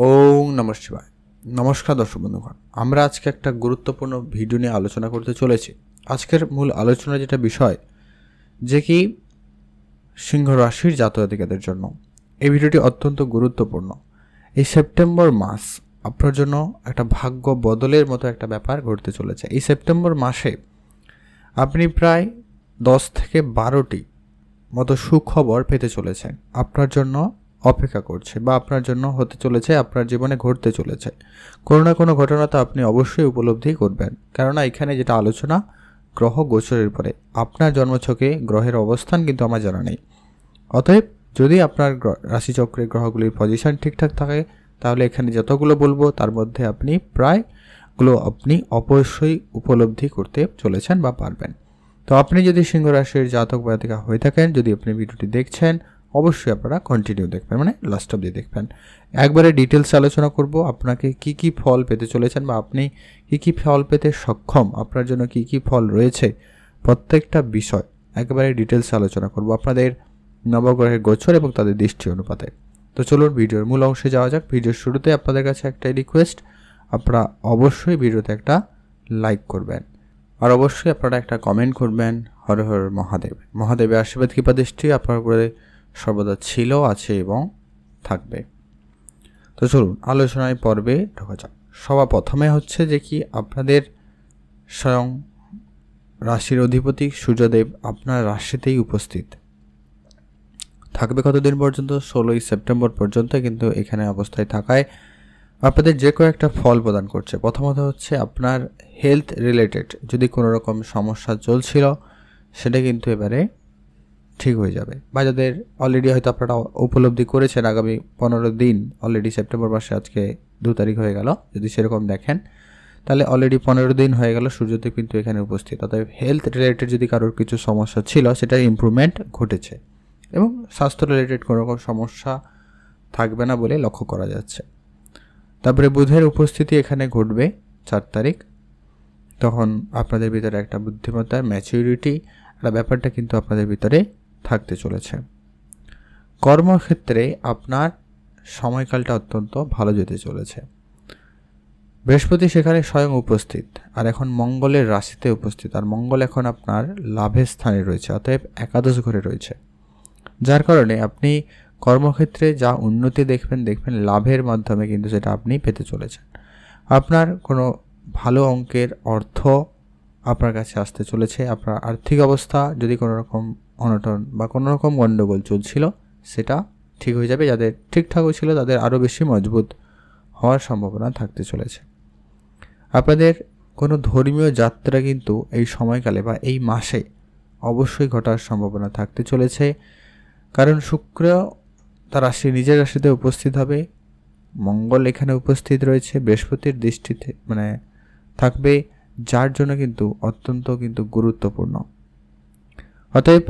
ওম নমঃ শিবায়। নমস্কার দর্শক বন্ধুগণ, আমরা আজকে একটা গুরুত্বপূর্ণ ভিডিও নিয়ে আলোচনা করতে চলেছি। আজকের মূল আলোচনা যেটা বিষয় যে কি সিংহ রাশির জাতক-জাতিকাদের জন্য এই ভিডিওটি অত্যন্ত গুরুত্বপূর্ণ। এই সেপ্টেম্বর মাস আপনার জন্য একটা ভাগ্য বদলের মতো একটা ব্যাপার ঘটতে চলেছে। এই সেপ্টেম্বর মাসে আপনি প্রায় 10 থেকে 12টি মতো সুখবর পেতে চলেছেন। আপনার জন্য অপেক্ষা করছে বা আপনার জন্য হতে চলেছে, আপনার জীবনে ঘটতে চলেছে। কোনো না কোনো ঘটনা তো আপনি অবশ্যই উপলব্ধি করবেন, কেননা এখানে যেটা আলোচনা গ্রহ গোচরের পরে আপনার জন্মছকে গ্রহের অবস্থান কিন্তু আমার জানা নেই। অতএব যদি আপনার রাশিচক্রে গ্রহগুলির পজিশন ঠিকঠাক থাকে তাহলে এখানে যতগুলো বলবো তার মধ্যে আপনি প্রায়গুলো আপনি অবশ্যই উপলব্ধি করতে চলেছেন বা পারবেন। তো আপনি যদি সিংহ রাশির জাতক বা জাতিকা হয়ে থাকেন, যদি আপনি ভিডিওটি দেখছেন, অবশ্যই আপনারা কন্টিনিউ দেখবেন, মানে লাস্ট অবধি দেখবেন। একবারে ডিটেলস আলোচনা করব আপনাকে কি কি ফল পেতে চলেছেন বা আপনি কি কি ফল পেতে সক্ষম, আপনার জন্য কি কি ফল রয়েছে, প্রত্যেকটা বিষয় একেবারে ডিটেলস আলোচনা করব আপনাদের নবগ্রহের গোচর এবং তাদের দৃষ্টি অনুপাতে। তো চলুন ভিডিওর মূল অংশে যাওয়া যাক। ভিডিওর শুরুতে আপনাদের কাছে একটাই রিকোয়েস্ট, আপনারা অবশ্যই ভিডিওতে একটা লাইক করবেন আর অবশ্যই আপনারা একটা কমেন্ট করবেন। হর হর মহাদেব। মহাদেবের আশীর্বাদ কৃপা দৃষ্টি আপনার উপরে সর্বদা ছিল, আছে এবং থাকবে। তো চলুন আলোচনায় পর্বে ঢোকা যাক। সবার প্রথমে হচ্ছে যে কি আপনাদের স্বয়ং রাশির অধিপতি সূর্যদেব আপনার রাশিতেই উপস্থিত থাকবে। কতদিন পর্যন্ত? 16ই সেপ্টেম্বর পর্যন্ত কিন্তু এখানে অবস্থায় থাকায় আপনাদের যে কোনো একটা ফল প্রদান করছে। প্রথমত হচ্ছে আপনার হেলথ রিলেটেড যদি কোনো রকম সমস্যা চলছিল সেটা কিন্তু এবারে ঠিক হয়ে যাবে, বা যাদের অলরেডি হয়তো আপনারা উপলব্ধি করেছেন আগামী 15 দিন, অলরেডি সেপ্টেম্বর মাসে আজকে 2 তারিখ হয়ে গেল, যদি সেরকম দেখেন তাহলে অলরেডি 15 দিন হয়ে গেল সূর্যদেব কিন্তু এখানে উপস্থিত। অর্থাৎ হেলথ রিলেটেড যদি কারোর কিছু সমস্যা ছিল সেটার ইমপ্রুভমেন্ট ঘটেছে এবং স্বাস্থ্য রিলেটেড কোনো রকম সমস্যা থাকবে না বলে লক্ষ্য করা যাচ্ছে। তারপরে বুধের উপস্থিতি এখানে ঘটবে 4 তারিখ। তখন আপনাদের ভিতরে একটা বুদ্ধিমত্তা, ম্যাচুরিটি একটা ব্যাপারটা কিন্তু আপনাদের ভিতরে থাকতে চলেছে। কর্মক্ষেত্রে আপনার সময়কালটা অত্যন্ত ভালো যেতে চলেছে। বৃহস্পতি সেখানে স্বয়ং উপস্থিত আর এখন মঙ্গলের রাশিতে উপস্থিত, আর মঙ্গল এখন আপনার লাভের স্থানে রয়েছে, অতএব একাদশ ঘরে রয়েছে, যার কারণে আপনি কর্মক্ষেত্রে যা উন্নতি দেখবেন লাভের মাধ্যমে কিন্তু সেটা আপনি পেতে চলেছেন। আপনার কোনো ভালো অঙ্কের অর্থ আপনার কাছে আসতে চলেছে। আপনার আর্থিক অবস্থা যদি কোনো রকম অনটন বা কোনো রকম গণ্ডগোল চলছিল সেটা ঠিক হয়ে যাবে। যাদের ঠিকঠাকও ছিল তাদের আরও বেশি মজবুত হওয়ার সম্ভাবনা থাকতে চলেছে। আপনাদের কোনো ধর্মীয় যাত্রা কিন্তু এই সময়কালে বা এই মাসে অবশ্যই ঘটার সম্ভাবনা থাকতে চলেছে, কারণ শুক্র তার রাশি নিজের রাশিতে উপস্থিত হবে, মঙ্গল এখানে উপস্থিত রয়েছে, বৃহস্পতির দৃষ্টিতে মানে থাকবে, যার জন্য কিন্তু অত্যন্ত কিন্তু গুরুত্বপূর্ণ। অতএব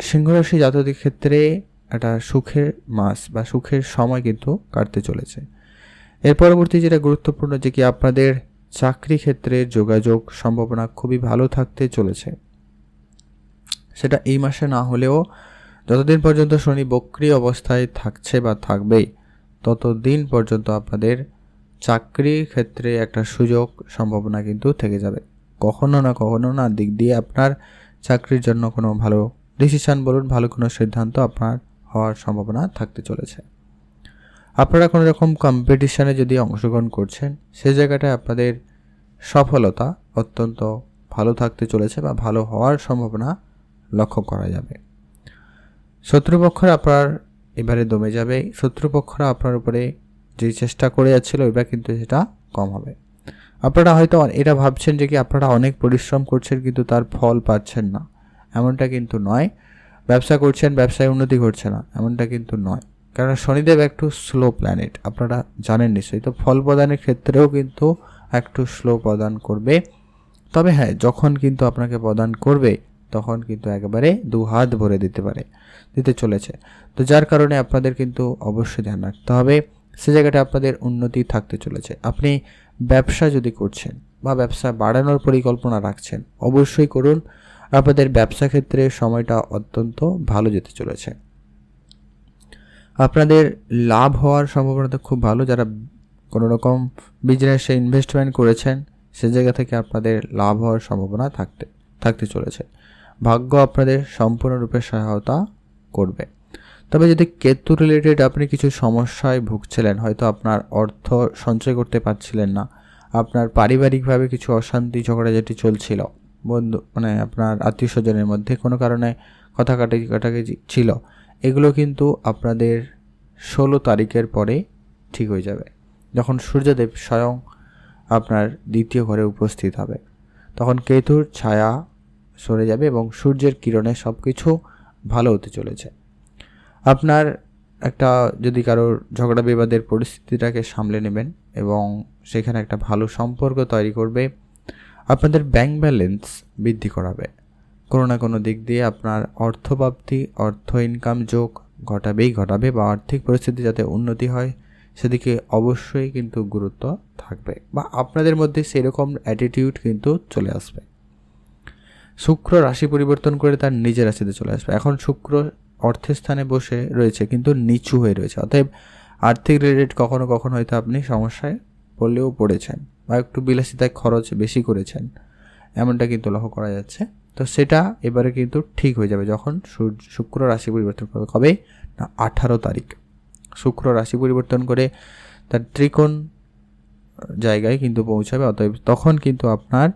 সিংহরাশি জাতকদের ক্ষেত্রে একটা সুখের মাস বা সুখের সময় কিন্তু কাটতে চলেছে। এর পরবর্তী যেটা গুরুত্বপূর্ণ যে কি আপনাদের চাকরি ক্ষেত্রে যোগাযোগ সম্ভাবনা খুবই ভালো থাকতে চলেছে। সেটা এই মাসে না হলেও যতদিন পর্যন্ত শনি বক্রী অবস্থায় থাকছে বা থাকবেই ততদিন পর্যন্ত আপনাদের চাকরির ক্ষেত্রে একটা সুযোগ সম্ভাবনা কিন্তু থেকে যাবে। কখনো না দিক দিয়ে আপনার চাকরির জন্য কোনো ভালো ডিসিশন বলুন, ভালো কোনো সিদ্ধান্ত আপনার হওয়ার সম্ভাবনা থাকতে চলেছে। আপনারা কোনো রকম কম্পিটিশানে যদি অংশগ্রহণ করছেন সেই জায়গাটায় আপনাদের সফলতা অত্যন্ত ভালো থাকতে চলেছে বা ভালো হওয়ার সম্ভাবনা লক্ষ্য করা যাবে। শত্রুপক্ষরা আপনার এবারে দমে যাবে। শত্রুপক্ষরা আপনার উপরে যে চেষ্টা করে যাচ্ছিল এবার কিন্তু সেটা কম হবে। আপনারা হয়তো এটা ভাবছেন যে কি আপনারা অনেক পরিশ্রম করছেন কিন্তু তার ফল পাচ্ছেন না, এমনটা কিন্তু নয়। ব্যবসা করছেন, ব্যবসায় উন্নতি ঘটছে না, এমনটা কিন্তু নয়, কারণ শনিদেব একটু স্লো প্ল্যানেট, আপনারা জানেন নিশ্চয়ই। তো ফল প্রদানের ক্ষেত্রেও কিন্তু একটু স্লো প্রদান করবে, তবে হ্যাঁ যখন কিন্তু আপনাকে প্রদান করবে তখন কিন্তু একেবারে 2 হাত ভরে দিতে চলেছে। তো যার কারণে আপনাদের কিন্তু অবশ্যই ধ্যান রাখতে হবে, সে জায়গাটা আপনাদের উন্নতি থাকতে চলেছে। আপনি ব্যবসা যদি করছেন বা ব্যবসা বাড়ানোর পরিকল্পনা রাখছেন অবশ্যই করুন। আপনাদের ব্যবসা ক্ষেত্রে সময়টা অত্যন্ত ভালো যেতে চলেছে। আপনাদের লাভ হওয়ার সম্ভাবনা খুব ভালো। যারা কোনো রকম বিজনেসে ইনভেস্টমেন্ট করেছেন, সে জায়গা থেকে আপনাদের লাভ হওয়ার সম্ভাবনা থাকতে চলেছে। ভাগ্য আপনাদের সম্পূর্ণরূপে সহায়তা করবে। তবে যদি কেতু রিলেটেড আপনি কিছু সমস্যায় ভুগছিলেন, হয়তো আপনার অর্থ সঞ্চয় করতে পারছিলেন না, আপনার পারিবারিকভাবে কিছু অশান্তি ঝগড়াঝাটি চলছিল, আপনার আত্মীয় স্বজনের মধ্যে কোনো কারণে কথা কাটাকাটি ছিল, এগুলো কিন্তু আপনাদের 16 তারিখের পরে ঠিক হয়ে যাবে। যখন সূর্যদেব স্বয়ং আপনার দ্বিতীয় ঘরে উপস্থিত হবে, তখন কেতুর ছায়া সরে যাবে এবং সূর্যের কিরণে সব কিছু ভালো হতে চলেছে। আপনার যদি কারোর ঝগড়া বিবাদের পরিস্থিতিটাকে সামলে নেবেন এবং সেখানে একটা ভালো সম্পর্ক তৈরি করবে, আপনাদের ব্যাংক ব্যালেন্স বৃদ্ধি করাবে। কোনো না কোনো দিক দিয়ে আপনার অর্থপ্রাপ্তি, অর্থ ইনকাম যোগ ঘটাবে বা আর্থিক পরিস্থিতি যাতে উন্নতি হয় সেদিকে অবশ্যই কিন্তু গুরুত্ব থাকবে, বা আপনাদের মধ্যে সেরকম অ্যাটিটিউড কিন্তু চলে আসবে। শুক্র রাশি পরিবর্তন করে তার নিজের রাশিতে চলে আসবে। এখন শুক্র অর্থের স্থানে বসে রয়েছে কিন্তু নিচু হয়ে রয়েছে, অতএব আর্থিক রিলেটেড কখনো কখনো হয়তো আপনি সমস্যায় পড়েছেন বা একটু বিলাসিতায় খরচ বেশি করেছেন, এমনটা কিন্তু লক্ষ্য করা যাচ্ছে। তো সেটা এবারে কিন্তু ঠিক হয়ে যাবে যখন শুক্র রাশি পরিবর্তন করবে। কবে না, 18 তারিখ শুক্র রাশি পরিবর্তন করে তার ত্রিকোণ জায়গায় কিন্তু পৌঁছাবে। অতএব তখন কিন্তু আপনার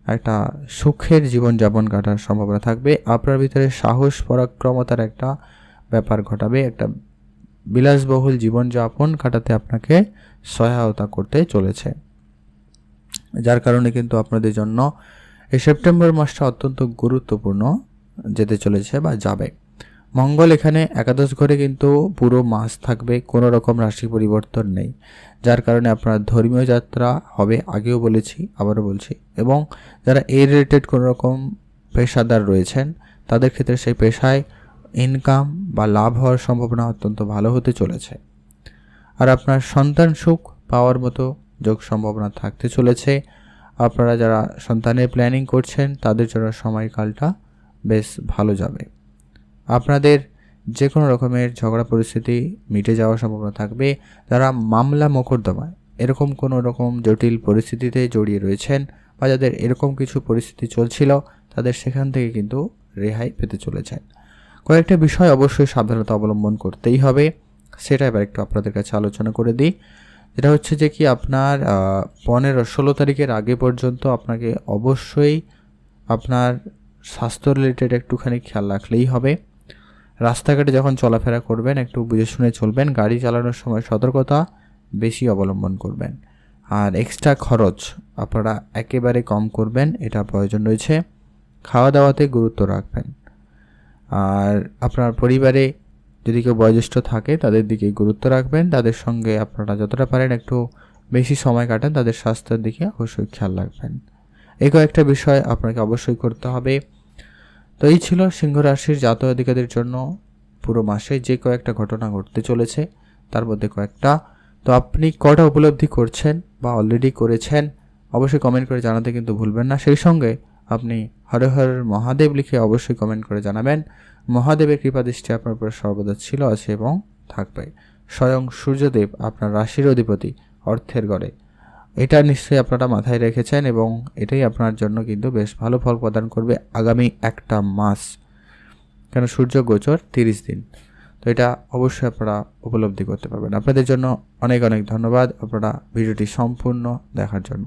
একটা সুখের জীবনযাপন কাটার সম্ভাবনা থাকবে। আপনার ভিতরে সাহস পরাক্রমতার একটা ব্যাপার ঘটাবে, একটা বিলাসবহুল জীবনযাপন কাটাতে আপনাকে সহায়তা করতে চলেছে, যার কারণে কিন্তু আপনাদের জন্য এই সেপ্টেম্বর মাসটা অত্যন্ত গুরুত্বপূর্ণ যেতে চলেছে বা যাবে। মঙ্গল এখানে একাদশ ঘরে কিন্তু পুরো মাস থাকবে, কোনো রকম রাশি পরিবর্তন নেই, যার কারণে আপনার ধর্মীয় যাত্রা হবে, আগেও বলেছি আবারও বলছি। এবং যারা এই রিলেটেড কোনো রকম পেশাদার রয়েছেন তাদের ক্ষেত্রে সেই পেশায় ইনকাম বা লাভ হওয়ার সম্ভাবনা অত্যন্ত ভালো হতে চলেছে। আর আপনার সন্তান সুখ পাওয়ার মতো যোগ সম্ভাবনা থাকতে চলেছে। আপনারা যারা সন্তানের প্ল্যানিং করছেন তাদের জন্য সময়কালটা বেশ ভালো যাবে। আপনাদের যে কোনো রকমের ঝগড়া পরিস্থিতি মিটে যাওয়ার সম্ভাবনা থাকবে। যারা মামলা মোকদ্দমায় এরকম কোনো রকম জটিল পরিস্থিতিতে জড়িয়ে রয়েছেন বা যাদের এরকম কিছু পরিস্থিতি চলছিল, তাদের সেখান থেকে কিন্তু রেহাই পেতে চলেছেন। কয়েকটা বিষয় অবশ্যই সাবধানতা অবলম্বন করতেই হবে, সেটা এবার একটু আপনাদের কাছে আলোচনা করে দিই। যেটা হচ্ছে যে কি আপনার 15-16 তারিখের আগে পর্যন্ত আপনাকে অবশ্যই আপনার স্বাস্থ্য রিলেটেড একটুখানি খেয়াল রাখলেই হবে। রাস্তাঘাটে যখন চলাফেরা করবেন একটু বুঝে শুনে চলবেন, গাড়ি চালানোর সময় সতর্কতা বেশি অবলম্বন করবেন। আর এক্সট্রা খরচ আপনারা একেবারে কম করবেন, এটা প্রয়োজন রয়েছে। খাওয়া দাওয়াতে গুরুত্ব রাখবেন। আর আপনার পরিবারে যদি কেউ বয়োজ্যেষ্ঠ থাকে তাদের দিকে গুরুত্ব রাখবেন, তাদের সঙ্গে আপনারা যতটা পারেন একটু বেশি সময় কাটান, তাদের স্বাস্থ্যের দিকে অবশ্যই খেয়াল রাখবেন। এই কয়েকটা বিষয় আপনাকে অবশ্যই করতে হবে। তো এই ছিল সিংহ রাশির জাতক জাতিকাদের জন্য পুরো মাসে যে কয়েকটা ঘটনা ঘটতে চলেছে তার মধ্যে কয়েকটা। তো আপনি কটা উপলব্ধি করছেন বা অলরেডি করেছেন অবশ্যই কমেন্ট করে জানাতে কিন্তু ভুলবেন না। সেই সঙ্গে আপনি হর হর মহাদেব লিখে অবশ্যই কমেন্ট করে জানাবেন। মহাদেবের কৃপা দৃষ্টি আপনার উপর সর্বদা ছিল, আছে এবং থাকবে। স্বয়ং সূর্যদেব আপনার রাশির অধিপতি, অর্থের গড়ে, এটা নিশ্চয়ই আপনারা মাথায় রেখেছেন এবং এটাই আপনার জন্য কিন্তু বেশ ভালো ফল প্রদান করবে আগামী একটা মাস, কেন সূর্য গোচর 30 দিন। তো এটা অবশ্যই আপনারা উপলব্ধি করতে পারবেন। আপনাদের জন্য অনেক অনেক ধন্যবাদ আপনারা ভিডিওটি সম্পূর্ণ দেখার জন্য।